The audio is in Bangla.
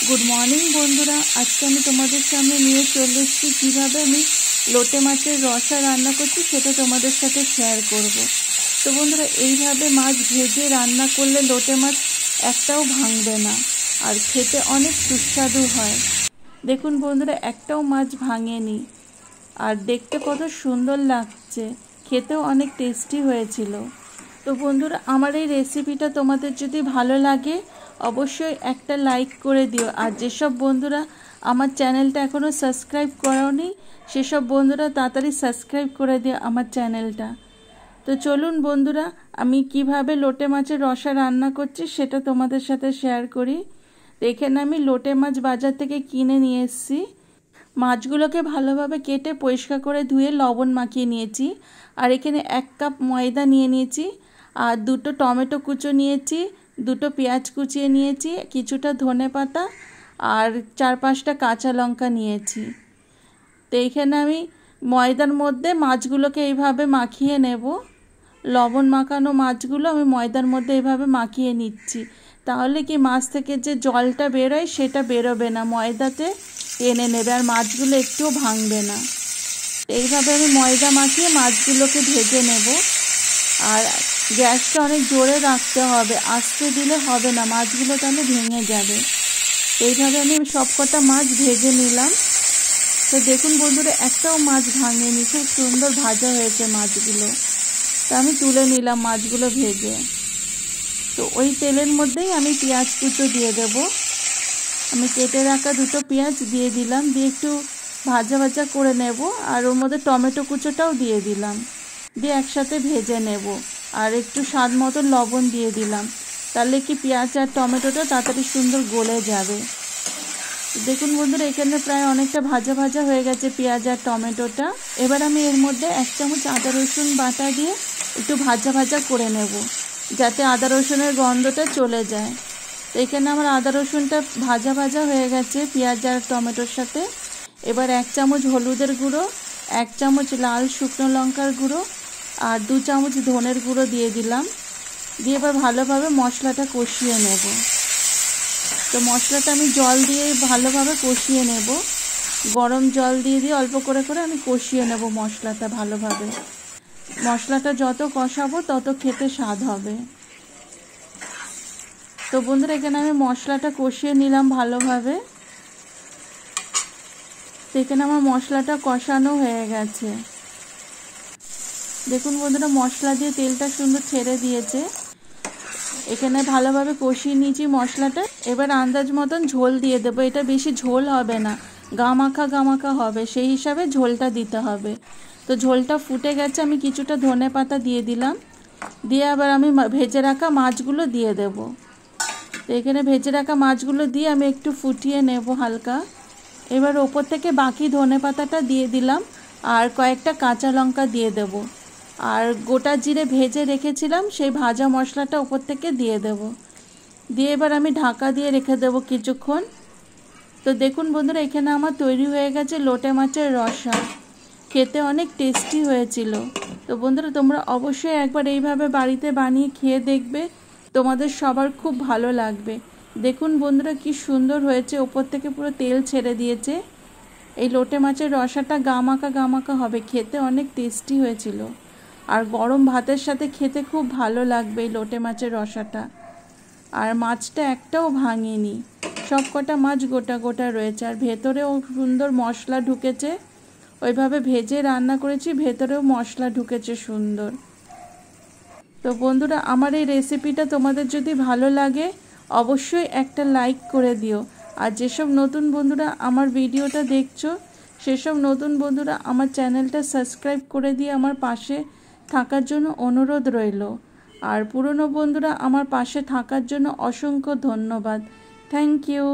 गुड मर्निंग बंधुरा आज के आमी तोमादेर सामने निये चले एसेछि किभाबे आमी लोटे माछेर रसा रान्ना करछि सेटा तोमादेर साथे शेयर करब। तो बंधुरा एइभाबे माछ भेजे रान्ना करले लोटे माछ एकटाओ भांगबे ना और खेते अनेक सुस्वादु हय। देखुन बंधुरा एकटाओ माछ भांगेनी और देखते कत सुंदर लागছে, खेतेও अनेक टेस्टी হয়েছিল। तो बंधुरा आमार এই রেসিপিটা তোমাদের যদি ভালো লাগে অবশ্যই একটা লাইক করে দিও। আর যেসব বন্ধুরা আমার চ্যানেলটা এখনো সাবস্ক্রাইব করোনি সেসব বন্ধুরা তাড়াতাড়ি সাবস্ক্রাইব করে দিও আমার চ্যানেলটা। তো চলুন বন্ধুরা আমি কিভাবে লোটে মাছের রসা রান্না করছি সেটা তোমাদের সাথে শেয়ার করি। এখানে আমি লোটে মাছ বাজার থেকে কিনে নিয়ে এসেছি। মাছগুলোকে ভালোভাবে কেটে পরিষ্কার করে ধুয়ে লবণ মাখিয়ে নিয়েছি। আর এখানে 1 কাপ ময়দা নিয়ে নিয়েছি আর দুটো টমেটো কুচো নিয়েছি, দুটো পেঁয়াজ কুচিয়ে নিয়েছি, কিছুটা ধনেপাতা আর 4-5টা কাঁচা লঙ্কা নিয়েছি। তো এখানে আমি ময়দার মধ্যে মাছগুলোকে এইভাবে মাখিয়ে নেব। লবণ মাখানো মাছগুলো আমি ময়দার মধ্যে এইভাবে মাখিয়ে নিচ্ছি, তাহলে কি মাছ থেকে যে জলটা বেরোয় সেটা বেরোবে না, ময়দাতে টেনে নেবে আর মাছগুলো একটুও ভাঙবে না। এইভাবে আমি ময়দা মাখিয়ে মাছগুলোকে ভেজে নেব। আর গ্যাসটা অনেক জোরে রাখতে হবে, আস্তে দিলে হবে না, মাছগুলো তাহলে ভেঙে যাবে। এইভাবে আমি সবকটা মাছ ভেজে নিলাম। তো দেখুন বন্ধুরা একটাও মাছ ভাঙেনি, খুব সুন্দর ভাজা হয়েছে মাছগুলো। তো আমি তুলে নিলাম মাছগুলো ভেজে। তো ওই তেলের মধ্যেই আমি পেঁয়াজ কুচো দিয়ে দেব। আমি কেটে রাখা দুটো পেঁয়াজ দিয়ে দিলাম, দিয়ে একটু ভাজা ভাজা করে নেব। আর ওর মধ্যে টমেটো কুচোটাও দিয়ে দিলাম, দিয়ে একসাথে ভেজে নেব। আর একটু স্বাদ মতো লবণ দিয়ে দিলাম, তাহলে কি পেঁয়াজ আর টমেটোটা তাড়াতাড়ি সুন্দর গলে যাবে। দেখুন বন্ধুরা এখানে প্রায় অনেকটা ভাজা ভাজা হয়ে গেছে পেঁয়াজ আর টমেটোটা। এবার আমি এর মধ্যে 1 চামচ আদা রসুন বাটা দিয়ে একটু ভাজা ভাজা করে নেব, যাতে আদা রসুনের গন্ধটা চলে যায়। তো এখানে আমার আদা রসুনটা ভাজা ভাজা হয়ে গেছে পেঁয়াজ আর টমেটোর সাথে। এবার 1 চামচ হলুদের গুঁড়ো, 1 চামচ লাল শুকনো লঙ্কার গুঁড়ো আর 2 চামচ ধনের গুঁড়ো দিয়ে দিলাম। দিয়ে এবার ভালোভাবে মশলাটা কষিয়ে নেব। তো মশলাটা আমি জল দিয়ে ভালোভাবে কষিয়ে নেব, গরম জল দিয়ে দিয়ে অল্প করে করে আমি কষিয়ে নেব মশলাটা ভালোভাবে। মশলাটা যত কষাবো তত খেতে স্বাদ হবে। তো বন্ধুরা এখানে আমি মশলাটা কষিয়ে নিলাম ভালোভাবে। তো এখানে আমার মশলাটা কষানো হয়ে গেছে। দেখুন বন্ধুরা মশলা দিয়ে তেলটা সুন্দর ছেড়ে দিয়েছে। এখানে ভালোভাবে কষিয়ে নিয়েছি মশলাটা। এবার আন্দাজ মতন ঝোল দিয়ে দেবো, এটা বেশি ঝোল হবে না, গামাখা গামাখা হবে, সেই হিসাবে ঝোলটা দিতে হবে। তো ঝোলটা ফুটে গেছে, আমি কিছুটা ধনেপাতা দিয়ে দিলাম, দিয়ে আবার আমি ভেজে রাখা মাছগুলো দিয়ে দেব। তো এখানে ভেজে রাখা মাছগুলো দিয়ে আমি একটু ফুটিয়ে নেব হালকা। এবার ওপর থেকে বাকি ধনেপাতাটা দিয়ে দিলাম আর কয়েকটা কাঁচা লঙ্কা দিয়ে দেব। আর গোটা জিরে ভেজে রেখেছিলাম সেই ভাজা মশলাটা ওপর থেকে দিয়ে দেব। দিয়ে এবার আমি ঢাকা দিয়ে রেখে দেব কিছুক্ষণ। তো দেখুন বন্ধুরা এখানে আমার তৈরি হয়ে গেছে লোটে মাছের রসা, খেতে অনেক টেস্টি হয়েছিল। তো বন্ধুরা তোমরা অবশ্যই একবার এইভাবে বাড়িতে বানিয়ে খেয়ে দেখবে, তোমাদের সবার খুব ভালো লাগবে। দেখুন বন্ধুরা কি সুন্দর হয়েছে, ওপর থেকে পুরো তেল ছেড়ে দিয়েছে। এই লোটে মাছের রসাটা গামাকা গামাকা হবে, খেতে অনেক টেস্টি হয়েছিল। আর গরম ভাতের সাথে খেতে খুব ভালো লাগবে এই লোটে মাছের রসাটা। আর মাছটা একটাও ভাঙেনি, সব কটা মাছ গোটা গোটা রয়েছে আর ভেতরেও সুন্দর মশলা ঢুকেছে। ওইভাবে ভেজে রান্না করেছি, ভেতরেও মশলা ঢুকেছে সুন্দর। তো বন্ধুরা আমার এই রেসিপিটা তোমাদের যদি ভালো লাগে অবশ্যই একটা লাইক করে দিও। আর যেসব নতুন বন্ধুরা আমার ভিডিওটা দেখছো সেসব নতুন বন্ধুরা আমার চ্যানেলটা সাবস্ক্রাইব করে দিয়ে আমার পাশে থাকার জন্য অনুরোধ রইল। আর পুরনো বন্ধুরা আমার পাশে থাকার জন্য অসংখ্য ধন্যবাদ। Thank you.